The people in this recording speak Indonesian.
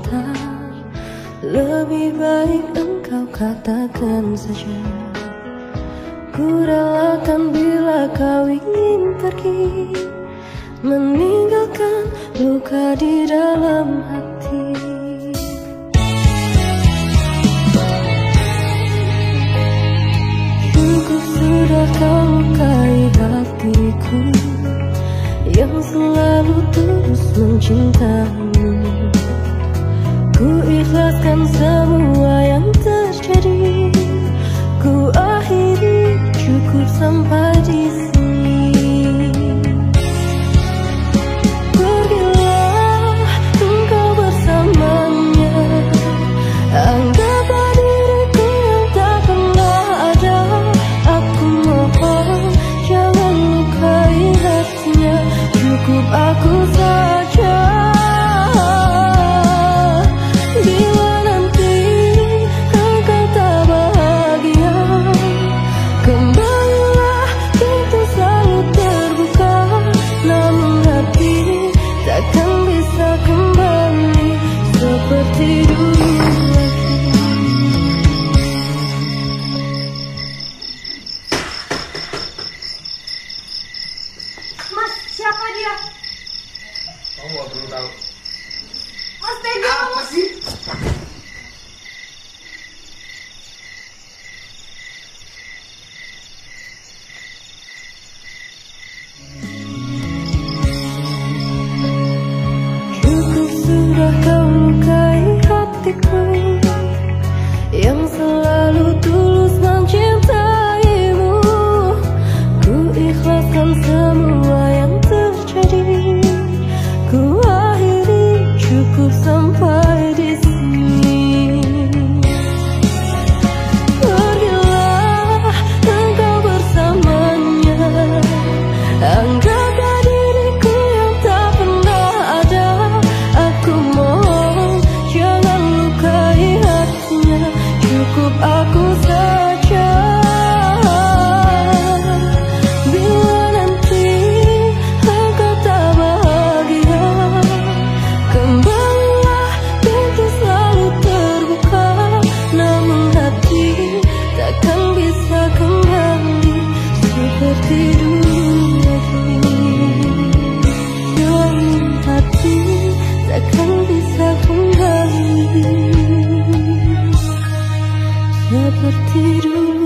cinta, lebih baik engkau katakan saja. Ku relakan bila kau ingin pergi, meninggalkan luka di dalam hati. Cukup sudah kau lukai hatiku yang selalu terus mencintamu. Ku ikhlaskan semua yang terjadi, ku akhiri, cukup sampai di sini. Pergilah engkau bersamanya, anggaplah diriku yang tak pernah ada. Aku mohon jangan lukai hatinya, cukup aku saja. Bila nanti engkau tak bahagia, kembalilah, pintu selalu terbuka. Namun hati takkan bisa kembali seperti dulu lagi. Mas, siapa dia? Kamu gak perlu tahu. Mas, tega Apa sih? Cukup sudah kau lukai hatiku yang selalu tulus mencintaimu. Ku ikhlaskan semua yang terjadi, ku akhiri, cukup sampai di sini. Pergilah engkau bersamanya, anggaplah diriku yang tak pernah ada. Aku mohon jangan lukai hatinya, cukup aku saja. Bila nanti engkau tak bahagia, kembalilah, pintu selalu terbuka. Namun hati takkan bisa kembali seperti dulu lagi. Namun hati takkan bisa kembali seperti dulu.